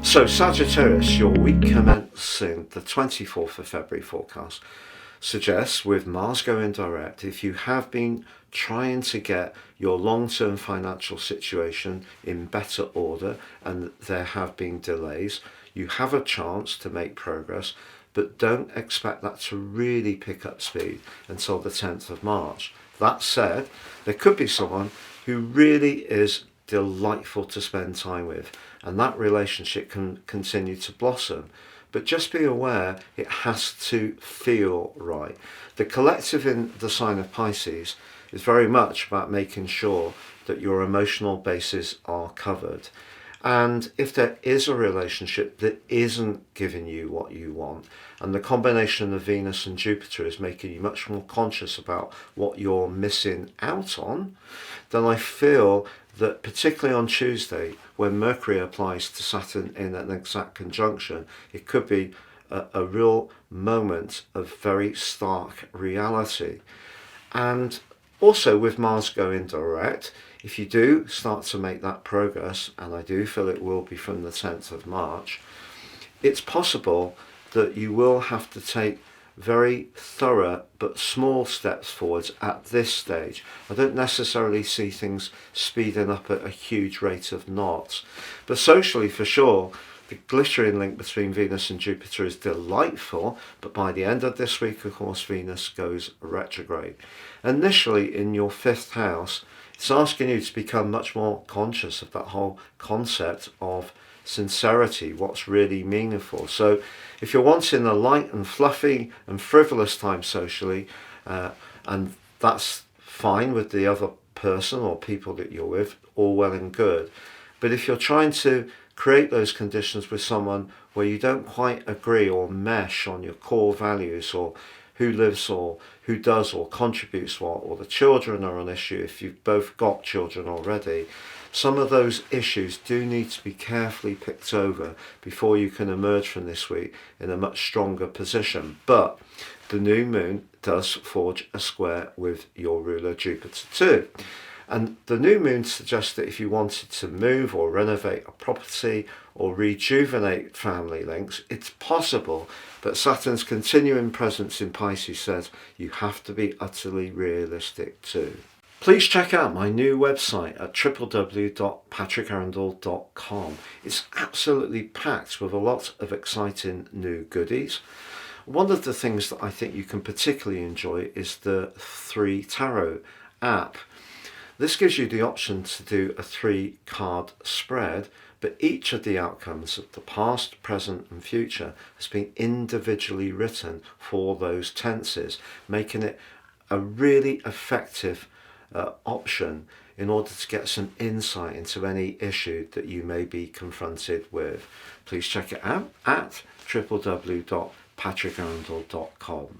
So Sagittarius, your week commencing the 24th of February forecast suggests, with Mars going direct, if you have been trying to get your long-term financial situation in better order and there have been delays, you have a chance to make progress, but don't expect that to really pick up speed until the 10th of March. That said, there could be someone who really is delightful to spend time with, and that relationship can continue to blossom. But just be aware it has to feel right. The collective in the sign of Pisces is very much about making sure that your emotional bases are covered. And if there is a relationship that isn't giving you what you want, and the combination of Venus and Jupiter is making you much more conscious about what you're missing out on, then I feel that particularly on Tuesday, when Mercury applies to Saturn in an exact conjunction, it could be a real moment of very stark reality. And also with Mars going direct, if you do start to make that progress, and I do feel it will be from the 10th of March, it's possible that you will have to take very thorough but small steps forwards at this stage. I don't necessarily see things speeding up at a huge rate of knots, but socially for sure the glittering link between Venus and Jupiter is delightful, but by the end of this week, of course, Venus goes retrograde. Initially in your 5th house, it's asking you to become much more conscious of that whole concept of sincerity, what's really meaningful. So if you're wanting a light and fluffy and frivolous time socially, and that's fine with the other person or people that you're with, all well and good. But if you're trying to create those conditions with someone where you don't quite agree or mesh on your core values, or who lives or who does or contributes what, or the children are an issue if you've both got children already, some of those issues do need to be carefully picked over before you can emerge from this week in a much stronger position. But the new moon does forge a square with your ruler Jupiter too. And the new moon suggests that if you wanted to move or renovate a property or rejuvenate family links, it's possible, but Saturn's continuing presence in Pisces says you have to be utterly realistic too. Please check out my new website at www.patrickarundell.com. It's absolutely packed with a lot of exciting new goodies. One of the things that I think you can particularly enjoy is the 3 Tarot app. This gives you the option to do a 3-card spread, but each of the outcomes of the past, present and future has been individually written for those tenses, making it a really effective option in order to get some insight into any issue that you may be confronted with. Please check it out at www.patrickarundell.com.